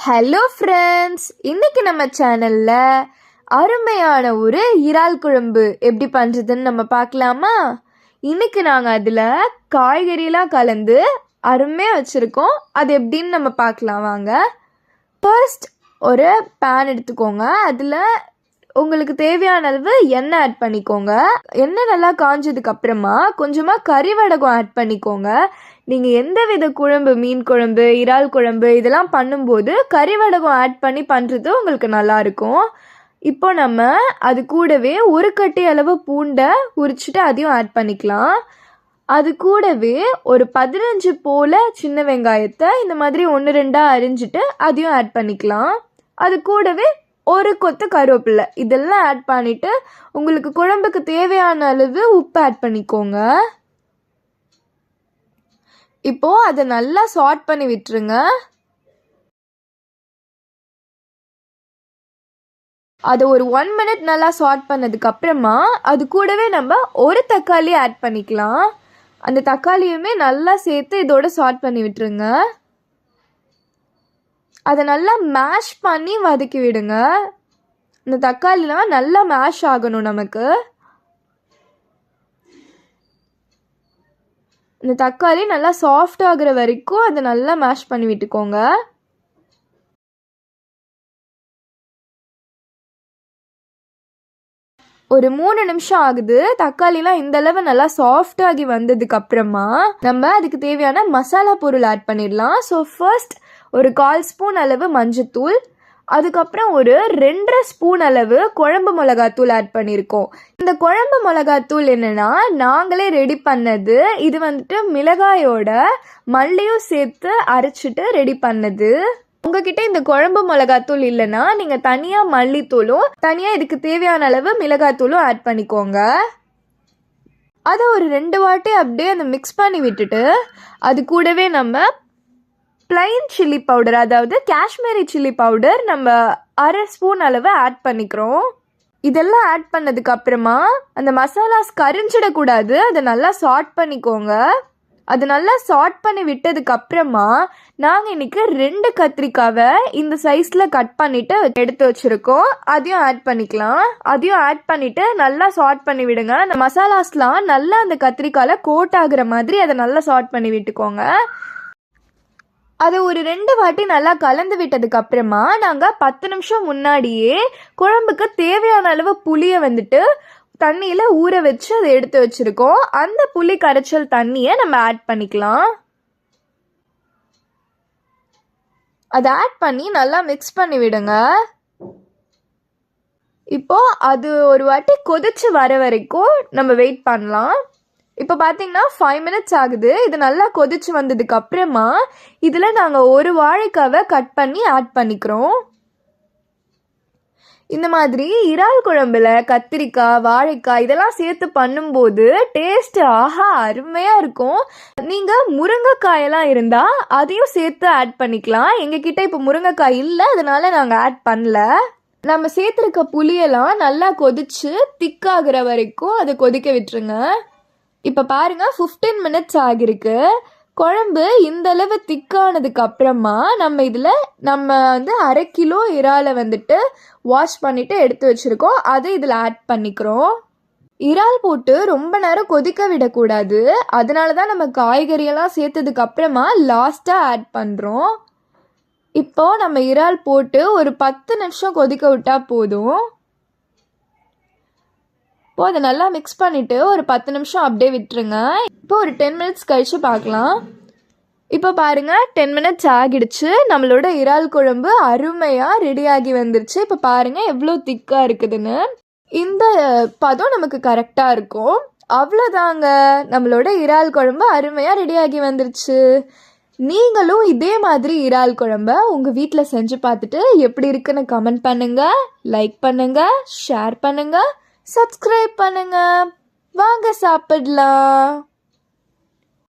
Hello friends, இன்னைக்கு நம்ம சேனல்ல அருமையான ஒரு இறால் குழம்பு எப்படி பண்ணுறதுன்னு நம்ம பார்க்கலாமா? இன்னைக்கு நாங்கள் அதில் காய்கறிலாம் கலந்து அருமையாக வச்சுருக்கோம். அது எப்படின்னு நம்ம பார்க்கலாம் வாங்க. ஃபர்ஸ்ட் ஒரு பேன் எடுத்துக்கோங்க. அதில் உங்களுக்கு தேவையான அளவு எண்ணெய் ஆட் பண்ணிக்கோங்க. எண்ணெய் நல்லா காஞ்சதுக்கு அப்புறமா கொஞ்சமாக கறிவடகம் ஆட் பண்ணிக்கோங்க. நீங்கள் எந்த வித குழம்பு, மீன் குழம்பு, இறால் குழம்பு இதெல்லாம் பண்ணும்போது கறிவடகம் ஆட் பண்ணி பண்ணுறது உங்களுக்கு நல்லாயிருக்கும். இப்போ நம்ம அது கூடவே ஒரு கட்டி அளவு பூண்டை உரிச்சிட்டு அதையும் ஆட் பண்ணிக்கலாம். அது கூடவே ஒரு 15 போல் சின்ன வெங்காயத்தை இந்த மாதிரி 1-2 அரிஞ்சிட்டு அதையும் ஆட் பண்ணிக்கலாம். அது கூடவே ஒரு கொத்து கருவேப்பிலை இதெல்லாம் ஆட் பண்ணிவிட்டு உங்களுக்கு குழம்புக்கு தேவையான அளவு உப்பு ஆட் பண்ணிக்கோங்க. இப்போது அதை நல்லா சாட் பண்ணி விட்டுருங்க. அதை ஒரு 1 மினிட் நல்லா சாட் பண்ணதுக்கு அப்புறமா அது கூடவே நம்ம ஒரு தக்காளி ஆட் பண்ணிக்கலாம். அந்த தக்காளியுமே நல்லா சேர்த்து இதோட சாட் பண்ணி விட்டுருங்க. அதை நல்லா மேஷ் பண்ணி வதக்கி விடுங்க. இந்த தக்காளிலாம் நல்லா மேஷ் ஆகணும் நமக்கு. இந்த தக்காளி நல்லா சாஃப்ட் ஆகுற வரைக்கும் அதை நல்லா மேஷ் பண்ணி விட்டுக்கோங்க. ஒரு 3 நிமிஷம் ஆகுது. தக்காளிலாம் இந்த அளவு நல்லா சாஃப்ட் ஆகி வந்ததுக்கு அப்புறமா நம்ம அதுக்கு தேவையான மசாலா பொருள் ஆட் பண்ணிடலாம். ஸோ ஃபர்ஸ்ட் ஒரு 1/4 ஸ்பூன் அளவு மஞ்சத்தூள், அதுக்கப்புறம் ஒரு 2.5 ஸ்பூன் அளவு குழம்பு மிளகாத்தூள் ஆட் பண்ணியிருக்கோம். இந்த குழம்பு மிளகாத்தூள் என்னென்னா நாங்களே ரெடி பண்ணது. இது வந்துட்டு மிளகாயோட மல்லியும் சேர்த்து அரைச்சிட்டு ரெடி பண்ணது. உங்ககிட்ட இந்த குழம்பு மிளகாத்தூள் இல்லைன்னா நீங்கள் தனியாக மல்லித்தூளும் தனியாக இதுக்கு தேவையான அளவு மிளகாத்தூளும் ஆட் பண்ணிக்கோங்க. அதை ஒரு 2 வாட்டி அப்படியே அந்த மிக்ஸ் பண்ணி விட்டுட்டு அது கூடவே நம்ம பிளைன் சில்லி பவுடர், அதாவது காஷ்மீரி சில்லி பவுடர் நம்ம 1/2 ஸ்பூன் அளவு ஆட் பண்ணிக்கிறோம். இதெல்லாம் ஆட் பண்ணதுக்கு அப்புறமா அந்த மசாலாஸ் கரிஞ்சிடக்கூடாது, அதை நல்லா சாட் பண்ணிக்கோங்க. அது நல்லா சாட் பண்ணி விட்டதுக்கு அப்புறமா நாங்கள் இன்னைக்கு 2 கத்திரிக்காவை இந்த சைஸில் கட் பண்ணிட்டு எடுத்து வச்சுருக்கோம். அதையும் ஆட் பண்ணிக்கலாம். அதையும் ஆட் பண்ணிவிட்டு நல்லா சாட் பண்ணி விடுங்க. அந்த மசாலாஸ்லாம் நல்லா அந்த கத்திரிக்காயில் கோட் ஆகுற மாதிரி அதை நல்லா சாட் பண்ணி விட்டுக்கோங்க. அதை ஒரு 2 வாட்டி நல்லா கலந்து விட்டதுக்கு அப்புறமா நாங்கள் 10 நிமிஷம் முன்னாடியே குழம்புக்கு தேவையான அளவு புளியை வந்துட்டு தண்ணியில் ஊற வச்சு அதை எடுத்து வச்சுருக்கோம். அந்த புளி கரைச்சல் தண்ணியை நம்ம ஆட் பண்ணிக்கலாம். அதை ஆட் பண்ணி நல்லா மிக்ஸ் பண்ணி விடுங்க. இப்போது அது ஒரு வாட்டி கொதிச்சு வர வரைக்கும் நம்ம வெயிட் பண்ணலாம். இப்போ பார்த்தீங்கன்னா 5 மினிட்ஸ் ஆகுது. இது நல்லா கொதிச்சு வந்ததுக்கு அப்புறமா இதில் நாங்கள் ஒரு வாழைக்காவை கட் பண்ணி ஆட் பண்ணிக்கிறோம். இந்த மாதிரி இறால் குழம்புல கத்திரிக்காய், வாழைக்காய் இதெல்லாம் சேர்த்து பண்ணும்போது டேஸ்ட் ஆஹா அருமையாக இருக்கும். நீங்கள் முருங்கைக்காயெல்லாம் இருந்தால் அதையும் சேர்த்து ஆட் பண்ணிக்கலாம். எங்ககிட்ட இப்போ முருங்கைக்காய் இல்லை, அதனால நாங்கள் ஆட் பண்ணல. நம்ம சேர்த்துருக்க புளியெல்லாம் நல்லா கொதிச்சு திக்காகிற வரைக்கும் அதை கொதிக்க விட்டுருங்க. இப்போ பாருங்கள் 15 மினிட்ஸ் ஆகிருக்கு. குழம்பு இந்த அளவு திக்கானதுக்கு அப்புறமா நம்ம இதில் வந்து 1/2 கிலோ இறாலை வந்துட்டு வாஷ் பண்ணிவிட்டு எடுத்து வச்சுருக்கோம். அதை இதில் ஆட் பண்ணிக்கிறோம். இறால் போட்டு ரொம்ப நேரம் கொதிக்க விடக்கூடாது, அதனால தான் நம்ம காய்கறியெல்லாம் சேர்த்ததுக்கு அப்புறமா லாஸ்ட்டாக ஆட் பண்ணுறோம். இப்போது நம்ம இறால் போட்டு ஒரு 10 நிமிஷம் கொதிக்க விட்டால் போதும். இப்போது அதை நல்லா மிக்ஸ் பண்ணிவிட்டு ஒரு 10 நிமிஷம் அப்படியே விட்டுருங்க. இப்போ ஒரு 10 மினிட்ஸ் கழித்து பார்க்கலாம். இப்போ பாருங்கள் 10 மினிட்ஸ் ஆகிடுச்சு. நம்மளோட இறால் குழம்பு அருமையாக ரெடியாகி வந்துருச்சு. இப்போ பாருங்கள் எவ்வளோ திக்காக இருக்குதுன்னு. இந்த பதம் நமக்கு கரெக்டாக இருக்கும். அவ்வளோதாங்க, நம்மளோட இறால் குழம்பு அருமையாக ரெடியாகி வந்துருச்சு. நீங்களும் இதே மாதிரி இறால் குழம்ப உங்கள் வீட்டில் செஞ்சு பார்த்துட்டு எப்படி இருக்குன்னு கமெண்ட் பண்ணுங்கள், லைக் பண்ணுங்கள், ஷேர் பண்ணுங்கள், சப்ஸ்கிரைப் பண்ணுங்க. வாங்க சாப்பிடலாம்.